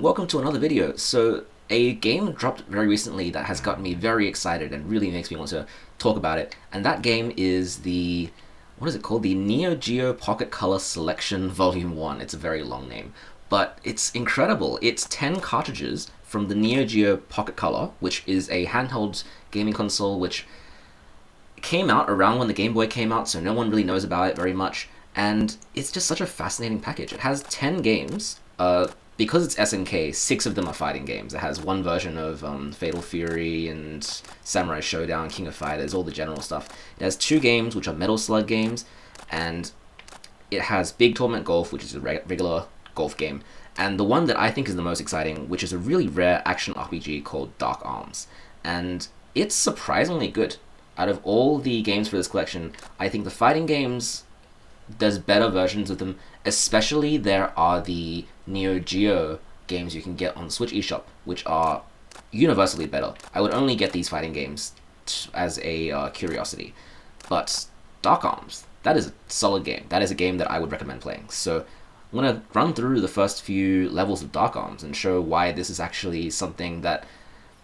welcome to another video. So, a game dropped very recently that has gotten me very excited and really makes me want to talk about it. And that game is what is it called? The Neo Geo Pocket Color Selection Volume 1. It's a very long name, but it's incredible. It's 10 cartridges from the Neo Geo Pocket Color, which is a handheld gaming console which came out around when the Game Boy came out, so no one really knows about it very much. And it's just such a fascinating package. It has 10 games. Because it's SNK, 6 of them are fighting games. It has one version of Fatal Fury and Samurai Showdown, King of Fighters, all the general stuff. It has 2 games, which are Metal Slug games, and it has Big Tournament Golf, which is a regular golf game, and the one that I think is the most exciting, which is a really rare action RPG called Dark Arms. And it's surprisingly good. Out of all the games for this collection, I think the fighting games, there's better versions of them, especially there are the Neo Geo games you can get on the Switch eShop, which are universally better. I would only get these fighting games as a curiosity. But Dark Arms, that is a solid game. That is a game that I would recommend playing. So I'm going to run through the first few levels of Dark Arms and show why this is actually something that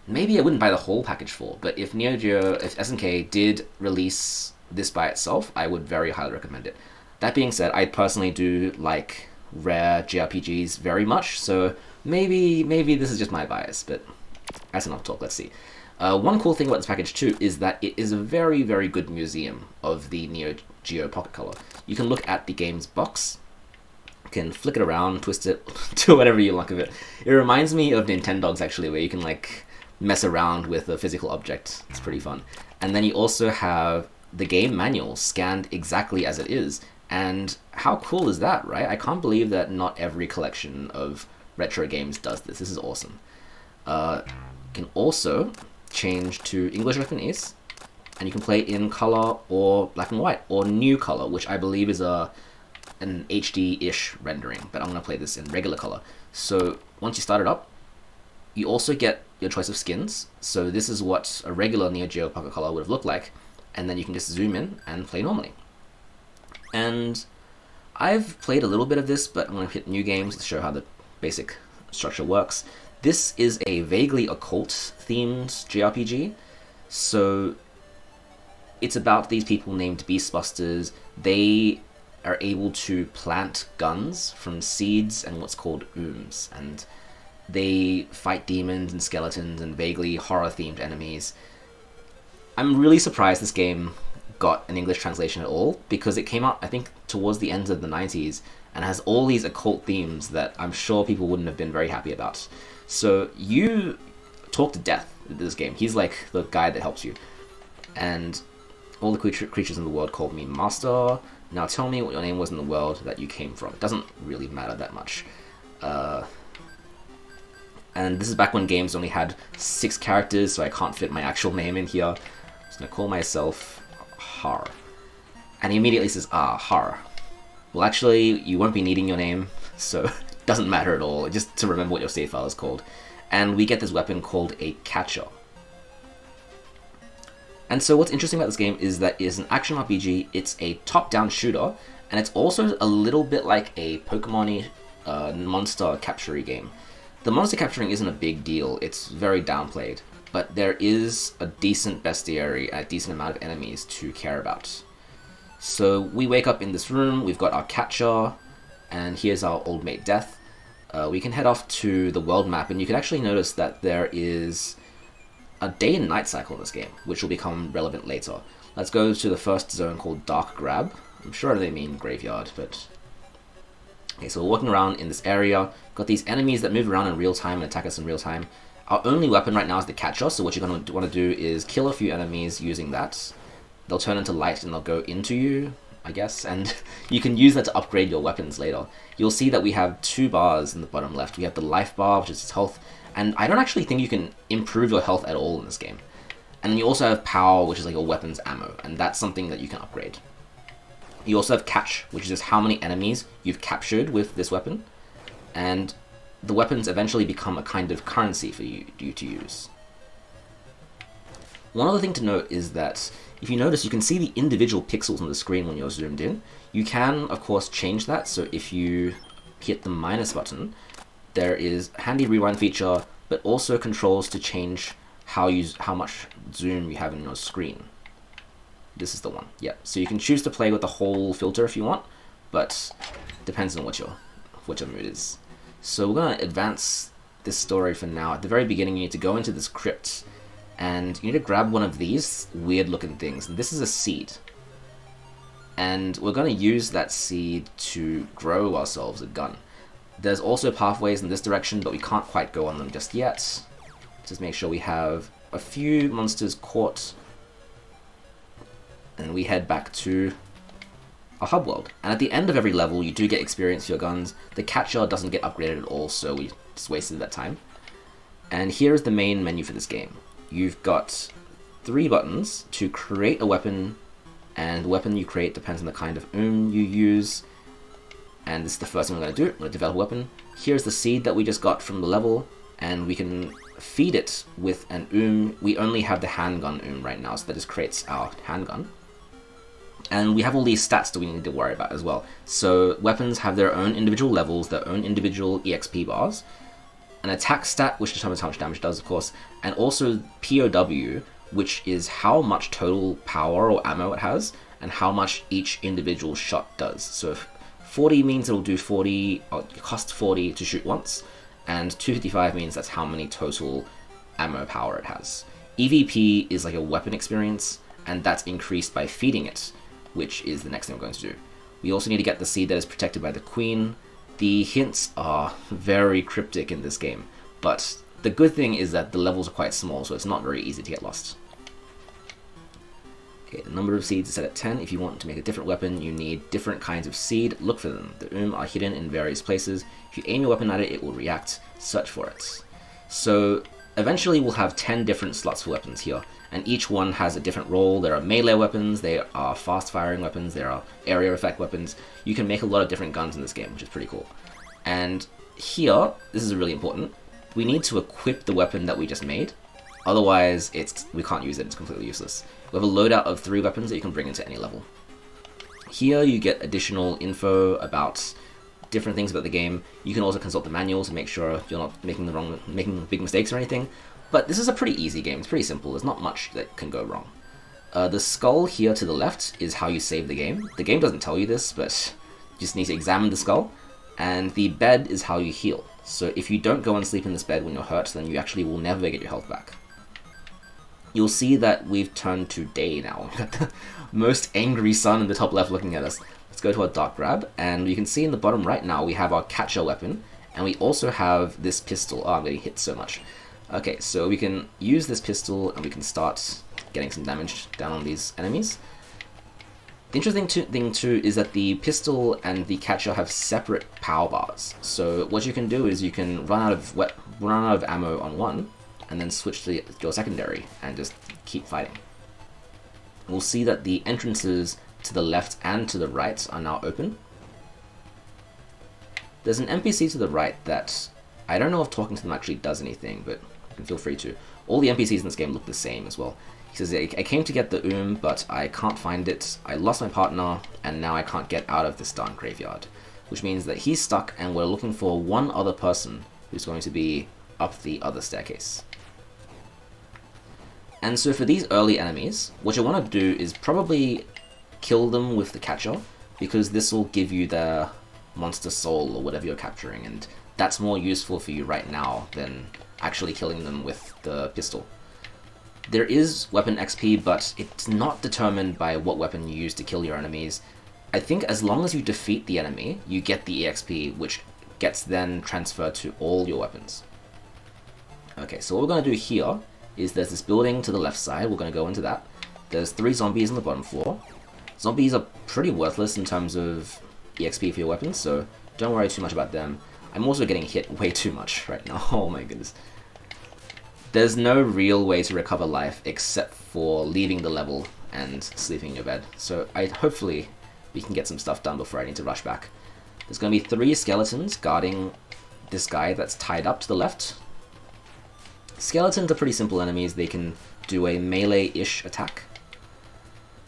maybe I wouldn't buy the whole package for, but if if SNK did release this by itself, I would very highly recommend it. That being said, I personally do like rare JRPGs very much, so maybe this is just my bias, but that's enough talk. Let's see. One cool thing about this package too is that it is a very, very good museum of the Neo Geo Pocket Color. You can look at the game's box, you can flick it around, twist it, do whatever you like of it. It reminds me of Nintendogs actually, where you can like mess around with a physical object. It's pretty fun. And then you also have the game manual scanned exactly as it is. And how cool is that, right? I can't believe that not every collection of retro games does this. This is awesome. You can also change to English or Japanese, and you can play in color or black and white, or new color, which I believe is an HD-ish rendering, but I'm going to play this in regular color. So once you start it up, you also get your choice of skins. So this is what a regular Neo Geo Pocket Color would have looked like, and then you can just zoom in and play normally. And I've played a little bit of this, but I'm going to hit new games to show how the basic structure works. This is a vaguely occult-themed JRPG, so it's about these people named Beastbusters. They are able to plant guns from seeds and what's called ooms, and they fight demons and skeletons and vaguely horror-themed enemies. I'm really surprised this game got an English translation at all, because it came out, I think, towards the end of the 90s and has all these occult themes that I'm sure people wouldn't have been very happy about. So you talk to Death in this game. He's like the guy that helps you. And all the creatures in the world called me Master. Now tell me what your name was in the world that you came from. It doesn't really matter that much. And this is back when games only had 6 characters, so I can't fit my actual name in here. I'm just going to call myself Har. And he immediately says, Har. Well, actually, you won't be needing your name, so it doesn't matter at all, just to remember what your save file is called. And we get this weapon called a catcher. And so what's interesting about this game is that it is an action RPG, it's a top-down shooter, and it's also a little bit like a Pokemon-y monster capturing game. The monster capturing isn't a big deal, it's very downplayed, but there is a decent bestiary and a decent amount of enemies to care about. So we wake up in this room, we've got our catcher, and here's our old mate Death. We can head off to the world map, and you can actually notice that there is a day and night cycle in this game, which will become relevant later. Let's go to the first zone called Dark Grab. I'm sure they mean graveyard, but... Okay, so we're walking around in this area, got these enemies that move around in real time and attack us in real time. Our only weapon right now is the catcher, so what you're going to want to do is kill a few enemies using that. They'll turn into light and they'll go into you, I guess, and you can use that to upgrade your weapons later. You'll see that we have 2 bars in the bottom left. We have the life bar, which is health, and I don't actually think you can improve your health at all in this game. And then you also have power, which is like your weapon's ammo, and that's something that you can upgrade. You also have catch, which is just how many enemies you've captured with this weapon, and the weapons eventually become a kind of currency for you to use. One other thing to note is that if you notice, you can see the individual pixels on the screen when you're zoomed in. You can, of course, change that, so if you hit the minus button, there is handy rewind feature, but also controls to change how much zoom you have in your screen. This is the one, yeah. So you can choose to play with the whole filter if you want, but depends on what your mood is. So we're gonna advance this story for now. At the very beginning, you need to go into this crypt, and you need to grab one of these weird looking things. And this is a seed. And we're going to use that seed to grow ourselves a gun. There's also pathways in this direction, but we can't quite go on them just yet. Just make sure we have a few monsters caught. And we head back to our hub world. And at the end of every level, you do get experience for your guns. The catcher doesn't get upgraded at all, so we just wasted that time. And here is the main menu for this game. You've got 3 buttons to create a weapon, and the weapon you create depends on the kind of you use. And this is the first thing we're going to do. We're going to develop a weapon. Here's the seed that we just got from the level, and we can feed it with an We only have the handgun right now, so that just creates our handgun. And we have all these stats that we need to worry about as well. So weapons have their own individual levels, their own individual EXP bars, an attack stat, which determines how much damage it does, of course, and also POW, which is how much total power or ammo it has, and how much each individual shot does. So if 40 means it'll do 40, or it costs 40 to shoot once, and 255 means that's how many total ammo power it has. EVP is like a weapon experience, and that's increased by feeding it, which is the next thing we're going to do. We also need to get the seed that is protected by the queen. The hints are very cryptic in this game, but the good thing is that the levels are quite small, so it's not very easy to get lost. Okay, the number of seeds is set at 10. If you want to make a different weapon, you need different kinds of seed. Look for them. The are hidden in various places. If you aim your weapon at it, it will react. Search for it. So eventually we'll have 10 different slots for weapons here, and each one has a different role. There are melee weapons, there are fast-firing weapons, there are area effect weapons. You can make a lot of different guns in this game, which is pretty cool. And here, this is really important, we need to equip the weapon that we just made. Otherwise, we can't use it, it's completely useless. We have a loadout of 3 weapons that you can bring into any level. Here you get additional info about different things about the game. You can also consult the manual to make sure you're not making big mistakes or anything. But this is a pretty easy game, it's pretty simple, there's not much that can go wrong. The skull here to the left is how you save the game. The game doesn't tell you this, but you just need to examine the skull. And the bed is how you heal. So if you don't go and sleep in this bed when you're hurt, then you actually will never get your health back. You'll see that we've turned to day now. We've got the most angry sun in the top left looking at us. Let's go to our dark grab, and you can see in the bottom right now we have our catcher weapon, and we also have this pistol. Oh, I'm getting hit so much. Okay, so we can use this pistol and we can start getting some damage down on these enemies. The interesting thing too is that the pistol and the catcher have separate power bars. So what you can do is you can run out of ammo on one, and then switch to your secondary and just keep fighting. We'll see that the entrances to the left and to the right are now open. There's an NPC to the right that I don't know if talking to them actually does anything, but you can feel free to. All the NPCs in this game look the same as well. He says, I came to get the but I can't find it. I lost my partner, and now I can't get out of this darn graveyard. Which means that he's stuck, and we're looking for one other person who's going to be up the other staircase. And so for these early enemies, what you want to do is probably kill them with the catcher, because this will give you their monster soul or whatever you're capturing, and that's more useful for you right now than actually killing them with the pistol. There is weapon XP, but it's not determined by what weapon you use to kill your enemies. I think as long as you defeat the enemy, you get the EXP, which gets then transferred to all your weapons. Okay, so what we're going to do here is there's this building to the left side. We're going to go into that. There's 3 zombies on the bottom floor. Zombies are pretty worthless in terms of EXP for your weapons, so don't worry too much about them. I'm also getting hit way too much right now. Oh my goodness. There's no real way to recover life except for leaving the level and sleeping in your bed. So hopefully we can get some stuff done before I need to rush back. There's going to be 3 skeletons guarding this guy that's tied up to the left. Skeletons are pretty simple enemies. They can do a melee-ish attack.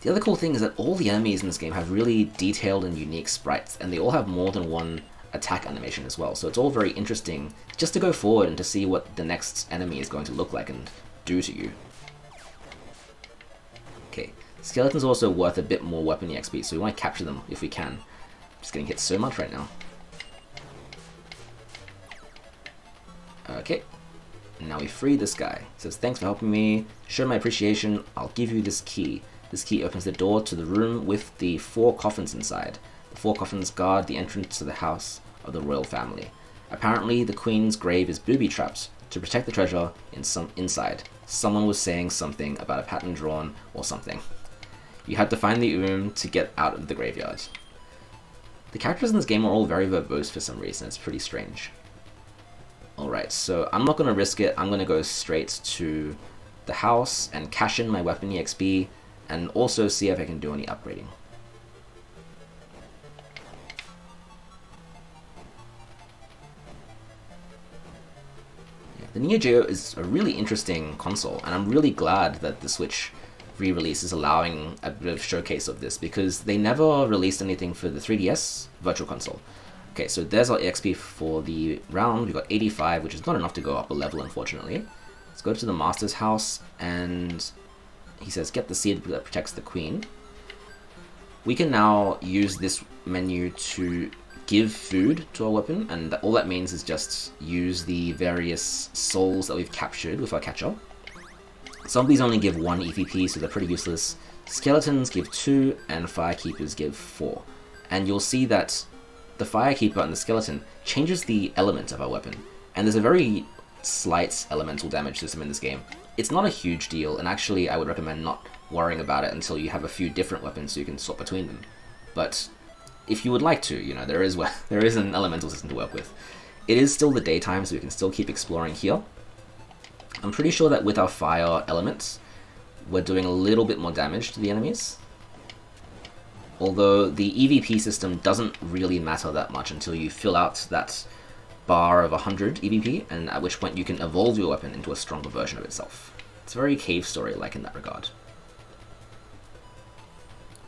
The other cool thing is that all the enemies in this game have really detailed and unique sprites, and they all have more than one attack animation as well. So it's all very interesting just to go forward and to see what the next enemy is going to look like and do to you. Okay, skeletons are also worth a bit more weapon XP, so we want to capture them if we can. Just getting hit so much right now. Okay, now we free this guy. It says, thanks for helping me. Show my appreciation. I'll give you this key. This key opens the door to the room with the 4 coffins inside. The 4 coffins guard the entrance to the house of the royal family. Apparently, the queen's grave is booby-trapped to protect the treasure inside. Someone was saying something about a pattern drawn or something. You had to find the to get out of the graveyard. The characters in this game are all very verbose for some reason. It's pretty strange. Alright, so I'm not going to risk it. I'm going to go straight to the house and cash in my weapon EXP and also see if I can do any upgrading. The Neo Geo is a really interesting console, and I'm really glad that the Switch re-release is allowing a bit of showcase of this, because they never released anything for the 3DS Virtual Console. Okay, so there's our EXP for the round. We got 85, which is not enough to go up a level, unfortunately. Let's go to the Master's house, and he says, get the seed that protects the Queen. We can now use this menu to give food to our weapon, and all that means is just use the various souls that we've captured with our catcher. Zombies only give 1 EVP, so they're pretty useless. Skeletons give 2, and Firekeepers give 4. And you'll see that the Firekeeper and the Skeleton changes the element of our weapon, and there's a very slight elemental damage system in this game. It's not a huge deal, and actually I would recommend not worrying about it until you have a few different weapons so you can swap between them. But if you would like to, you know, there is an elemental system to work with. It is still the daytime, so we can still keep exploring here. I'm pretty sure that with our fire elements, we're doing a little bit more damage to the enemies. Although the EVP system doesn't really matter that much until you fill out that bar of 100 EVP, and at which point you can evolve your weapon into a stronger version of itself. It's very Cave Story-like in that regard.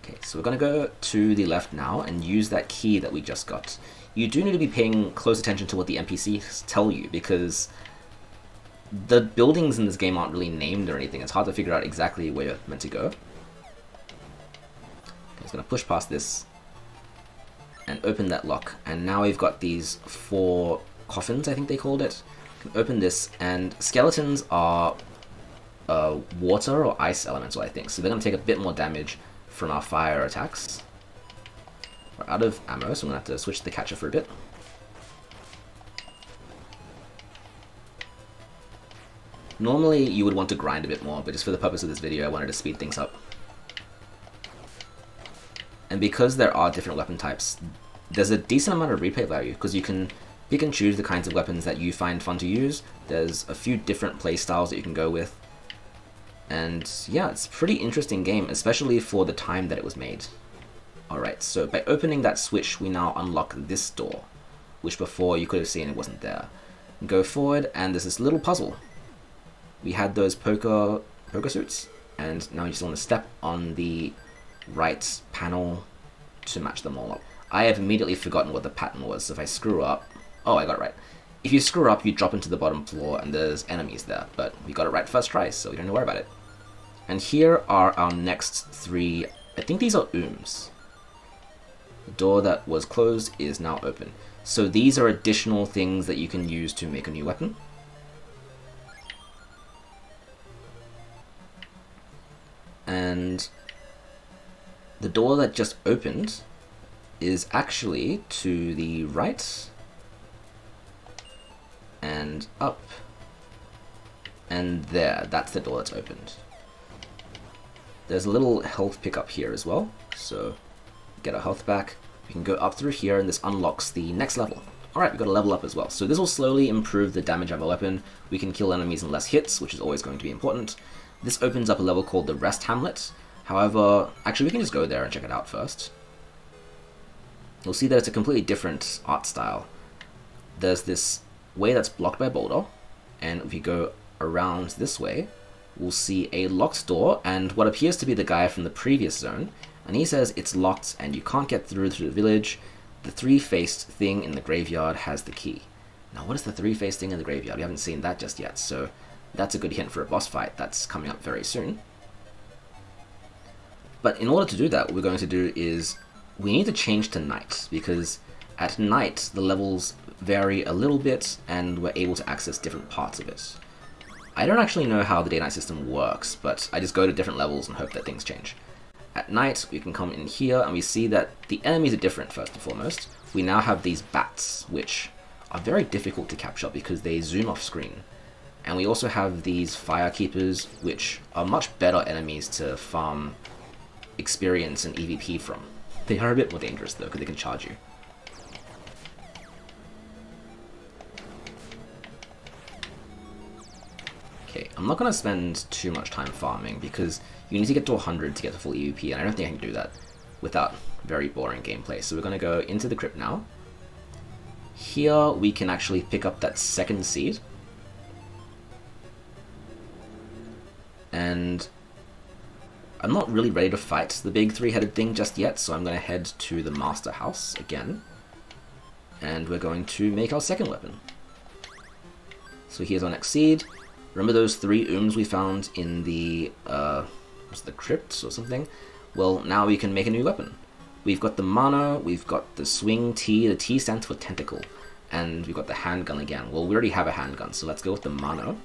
Okay, so we're going to go to the left now and use that key that we just got. You do need to be paying close attention to what the NPCs tell you, because the buildings in this game aren't really named or anything. It's hard to figure out exactly where you're meant to go. Okay, I'm just going to push past this and open that lock. And now we've got these 4 coffins, I think they called it. You can open this, and skeletons are water or ice elemental, I think. So they're going to take a bit more damage from our fire attacks. We're out of ammo, so I'm going to have to switch to the catcher for a bit. Normally you would want to grind a bit more, but just for the purpose of this video I wanted to speed things up. And because there are different weapon types, there's a decent amount of replay value, because you can pick and choose the kinds of weapons that you find fun to use. There's a few different play styles that you can go with. And yeah, it's a pretty interesting game, especially for the time that it was made. Alright, so by opening that switch, we now unlock this door, which before you could have seen it wasn't there. Go forward, and there's this little puzzle. We had those poker suits, and now you just want to step on the right panel to match them all up. I have immediately forgotten what the pattern was, so if I screw up... Oh, I got it right. If you screw up, you drop into the bottom floor, and there's enemies there, but we got it right first try, so we don't need to worry about it. And here are our next 3... I think these are ooms. The door that was closed is now open. So these are additional things that you can use to make a new weapon. And the door that just opened is actually to the right and up. And there, that's the door that's opened. There's a little health pickup here as well, so get our health back. We can go up through here, and this unlocks the next level. Alright, we got a level up as well. So this will slowly improve the damage of our weapon. We can kill enemies in less hits, which is always going to be important. This opens up a level called the Rest Hamlet. However, actually we can just go there and check it out first. You'll see that it's a completely different art style. There's this way that's blocked by a boulder, and if you go around this way, we'll see a locked door and what appears to be the guy from the previous zone, and he says it's locked and you can't get through to the village. the three-faced thing in the graveyard has the key. Now, what is the three-faced thing in the graveyard? We haven't seen that just yet, so that's a good hint for a boss fight that's coming up very soon. But in order to do that, what we're going to do is we need to change to night, because at night the levels vary a little bit and we're able to access different parts of it. I don't actually know how the day-night system works, but I just go to different levels and hope that things change. At night, we can come in here and we see that the enemies are different first and foremost. We now have these bats, which are very difficult to capture because they zoom off screen. And we also have these fire keepers, which are much better enemies to farm experience and EVP from. They are a bit more dangerous though, because they can charge you. Okay, I'm not going to spend too much time farming because you need to get to 100 to get to full EVP, and I don't think I can do that without very boring gameplay. So we're going to go into the crypt now. Here we can actually pick up that second seed. And I'm not really ready to fight the big three-headed thing just yet, so I'm going to head to the master house again. And we're going to make our second weapon. So here's our next seed. Remember those 3 ooms we found in the, was it the crypt or something? Well, now we can make a new weapon. We've got the Mano, we've got the swing T, the T stands for tentacle, and we've got the handgun again. Well, we already have a handgun, so let's go with the Mano.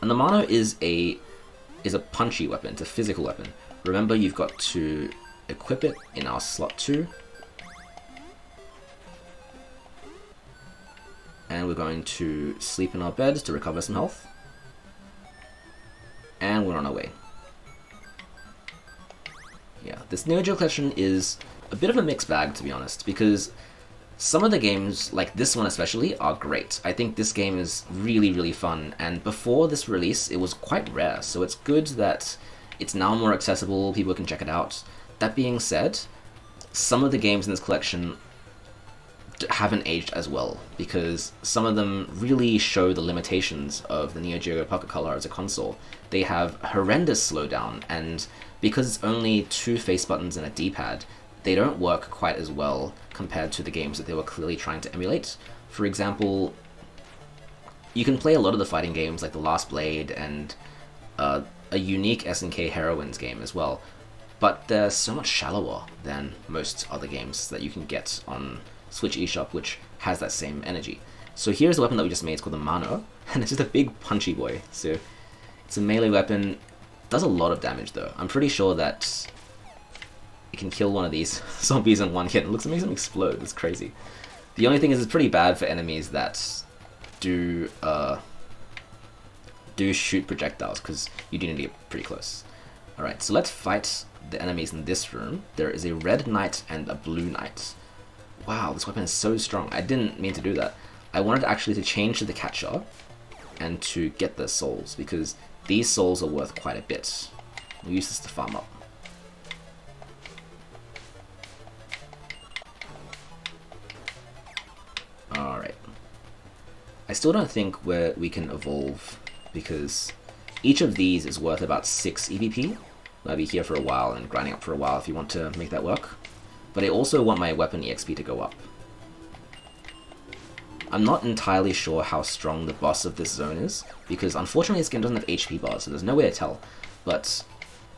And the Mano is a punchy weapon, it's a physical weapon. Remember, you've got to equip it in our slot 2. And we're going to sleep in our bed to recover some health. And we're on our way. Yeah, this Neo Geo collection is a bit of a mixed bag, to be honest, because some of the games, like this one especially, are great. I think this game is really, really fun, and before this release, it was quite rare, so it's good that it's now more accessible, people can check it out. That being said, some of the games in this collection haven't aged as well, because some of them really show the limitations of the Neo Geo Pocket Color as a console. They have horrendous slowdown, and because it's only 2 face buttons and a D-pad, they don't work quite as well compared to the games that they were clearly trying to emulate. For example, you can play a lot of the fighting games like The Last Blade and a unique SNK Heroines game as well, but they're so much shallower than most other games that you can get on Switch eShop, which has that same energy. So here's the weapon that we just made. It's called the Mano, and it's just a big punchy boy. So it's a melee weapon. Does a lot of damage though. I'm pretty sure that it can kill one of these zombies in one hit. It looks amazing explode. It's crazy. The only thing is it's pretty bad for enemies that do shoot projectiles, because you do need to get pretty close. Alright, so let's fight the enemies in this room. There is a red knight and a blue knight. Wow, this weapon is so strong. I didn't mean to do that. I wanted actually to change to the catcher and to get the souls, because these souls are worth quite a bit. We'll use this to farm up. Alright. I still don't think we can evolve, because each of these is worth about 6 EVP. I'll be here for a while and grinding up for a while if you want to make that work. But I also want my weapon EXP to go up. I'm not entirely sure how strong the boss of this zone is, because unfortunately this game doesn't have HP bars, so there's no way to tell. But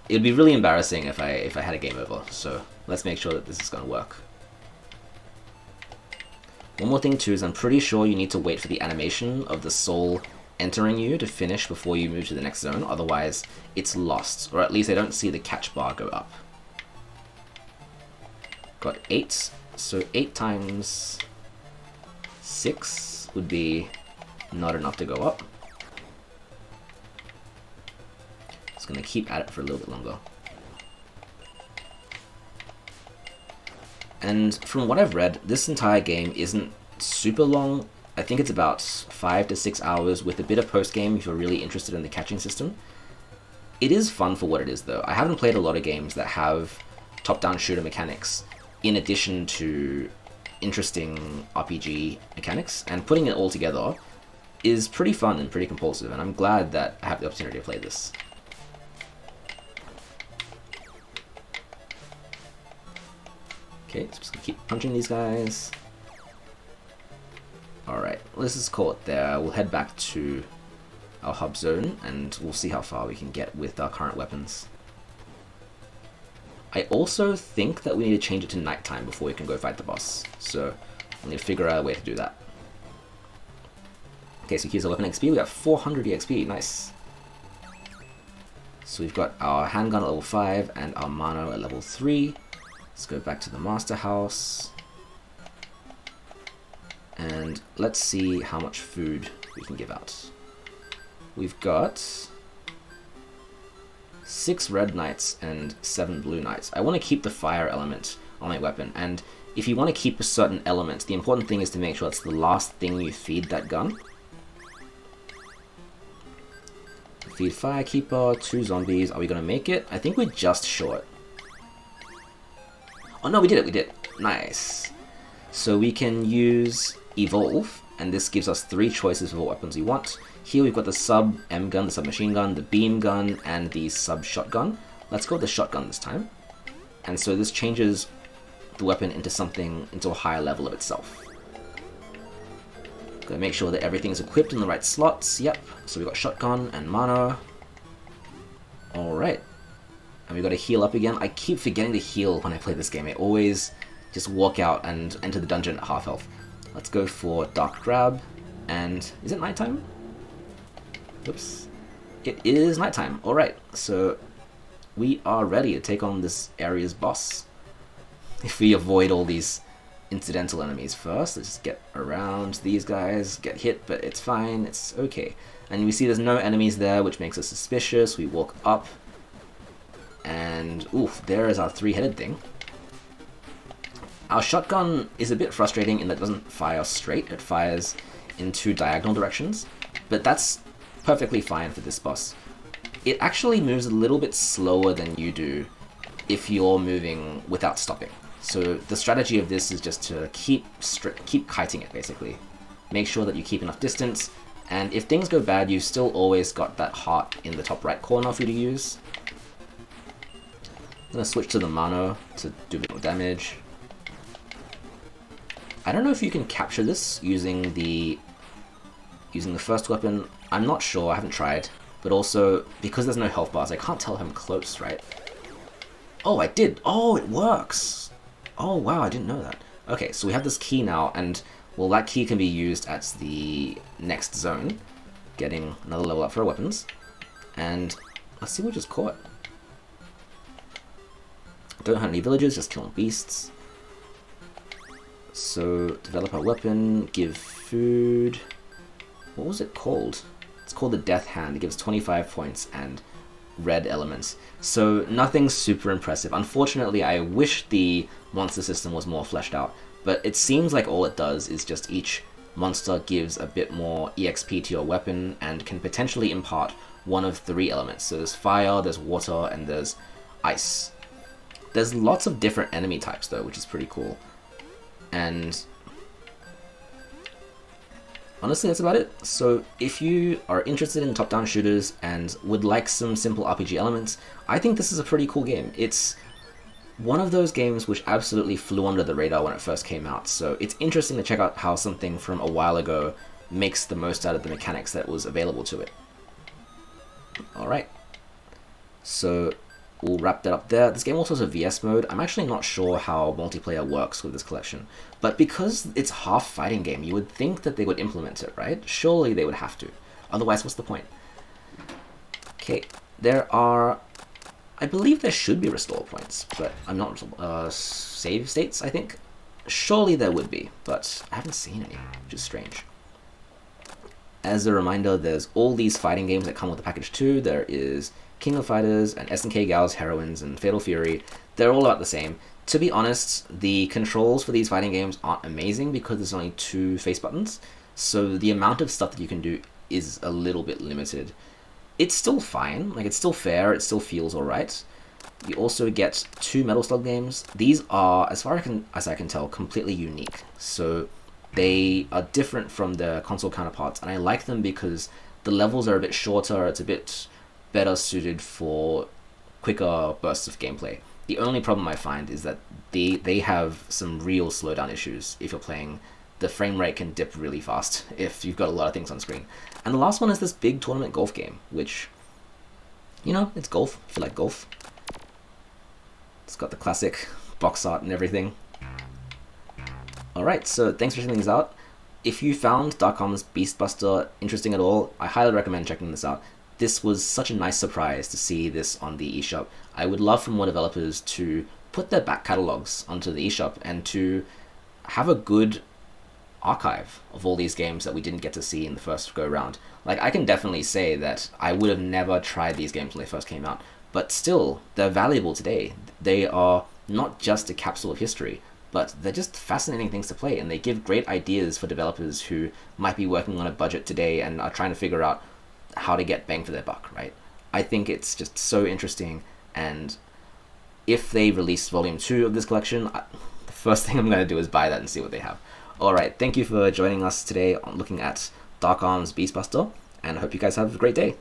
it would be really embarrassing if I had a game over, so let's make sure that this is going to work. One more thing too is I'm pretty sure you need to wait for the animation of the soul entering you to finish before you move to the next zone, otherwise it's lost, or at least I don't see the catch bar go up. Got 8, so 8 times 6 would be not enough to go up. Just gonna keep at it for a little bit longer. And from what I've read, this entire game isn't super long. I think it's about 5 to 6 hours with a bit of post-game if you're really interested in the catching system. It is fun for what it is though. I haven't played a lot of games that have top-down shooter mechanics in addition to interesting RPG mechanics, and putting it all together is pretty fun and pretty compulsive, and I'm glad that I have the opportunity to play this. Okay, so just gonna keep punching these guys. Alright, let's just call it there. We'll head back to our hub zone and we'll see how far we can get with our current weapons. I also think that we need to change it to nighttime before we can go fight the boss. So we'll need to figure out a way to do that. Okay, so here's our weapon XP. We got 400 EXP, nice. So we've got our handgun at level 5 and our Mano at level 3. Let's go back to the Master House. And let's see how much food we can give out. We've got 6 red knights and 7 blue knights. I want to keep the fire element on my weapon, and if you want to keep a certain element, the important thing is to make sure it's the last thing you feed that gun. Feed Firekeeper, 2 zombies. Are we going to make it? I think we're just short. Oh no, we did it, we did. Nice. So we can use Evolve, and this gives us 3 choices of what weapons we want. Here we've got the sub M gun, the submachine gun, the beam gun, and the sub shotgun. Let's go with the shotgun this time. And so this changes the weapon into a higher level of itself. Gotta make sure that everything's equipped in the right slots. Yep. So we've got shotgun and Mano. Alright. And we've got to heal up again. I keep forgetting to heal when I play this game. I always just walk out and enter the dungeon at half health. Let's go for Dark Grab. And is it nighttime? Oops. It is nighttime. Alright, so we are ready to take on this area's boss. If we avoid all these incidental enemies first, let's just get around these guys, get hit, but it's fine, it's okay. And we see there's no enemies there, which makes us suspicious. We walk up, and oof, there is our 3-headed thing. Our shotgun is a bit frustrating in that it doesn't fire straight, it fires in 2 diagonal directions, but that's perfectly fine for this boss. It actually moves a little bit slower than you do if you're moving without stopping. So the strategy of this is just to keep kiting it, basically. Make sure that you keep enough distance, and if things go bad, you've still always got that heart in the top right corner for you to use. I'm going to switch to the Mano to do a bit more damage. I don't know if you can capture this using the first weapon. I'm not sure, I haven't tried. But also, because there's no health bars, I can't tell if I'm close, right? Oh, I did! Oh, it works! Oh, wow, I didn't know that. Okay, so we have this key now, and, well, that key can be used at the next zone, getting another level up for our weapons. And let's see what we just caught. Don't hunt any villagers, just killing beasts. So, develop our weapon, give food. What was it called? It's called the Death Hand. It gives 25 points and red elements. So nothing super impressive. Unfortunately, I wish the monster system was more fleshed out, but it seems like all it does is just each monster gives a bit more EXP to your weapon and can potentially impart one of 3 elements. So there's fire, there's water, and there's ice. There's lots of different enemy types though, which is pretty cool. And honestly, that's about it. So if you are interested in top-down shooters and would like some simple RPG elements, I think this is a pretty cool game. It's one of those games which absolutely flew under the radar when it first came out, so it's interesting to check out how something from a while ago makes the most out of the mechanics that was available to it. Alright, so we'll wrap that up there. This game also has a VS mode. I'm actually not sure how multiplayer works with this collection, but because it's half fighting game, you would think that they would implement it, right? Surely they would have to. Otherwise, what's the point? Okay, there are... I believe there should be restore points, but I'm not... save states, I think? Surely there would be, but I haven't seen any, which is strange. As a reminder, there's all these fighting games that come with the package too. There is King of Fighters and SNK Gals Heroines and Fatal Fury. They're all about the same. To be honest, the controls for these fighting games aren't amazing because there's only 2 face buttons, so the amount of stuff that you can do is a little bit limited. It's still fine, like it's still fair, it still feels alright. You also get 2 Metal Slug games. These are, as far as I can tell, completely unique. So they are different from their console counterparts, and I like them because the levels are a bit shorter, it's a bit better suited for quicker bursts of gameplay. The only problem I find is that they have some real slowdown issues if you're playing. The frame rate can dip really fast if you've got a lot of things on screen. And the last one is this big tournament golf game, which, you know, it's golf, if you like golf. It's got the classic box art and everything. Alright, so thanks for checking these out. If you found Darkom's Beastbuster interesting at all, I highly recommend checking this out. This was such a nice surprise to see this on the eShop. I would love for more developers to put their back catalogs onto the eShop and to have a good archive of all these games that we didn't get to see in the first go round. Like, I can definitely say that I would have never tried these games when they first came out, but still, they're valuable today. They are not just a capsule of history, but they're just fascinating things to play, and they give great ideas for developers who might be working on a budget today and are trying to figure out how to get bang for their buck, right? I think it's just so interesting, and if they release Volume 2 of this collection, the first thing I'm going to do is buy that and see what they have. Alright, thank you for joining us today on looking at Darkom's Beastbuster, and I hope you guys have a great day.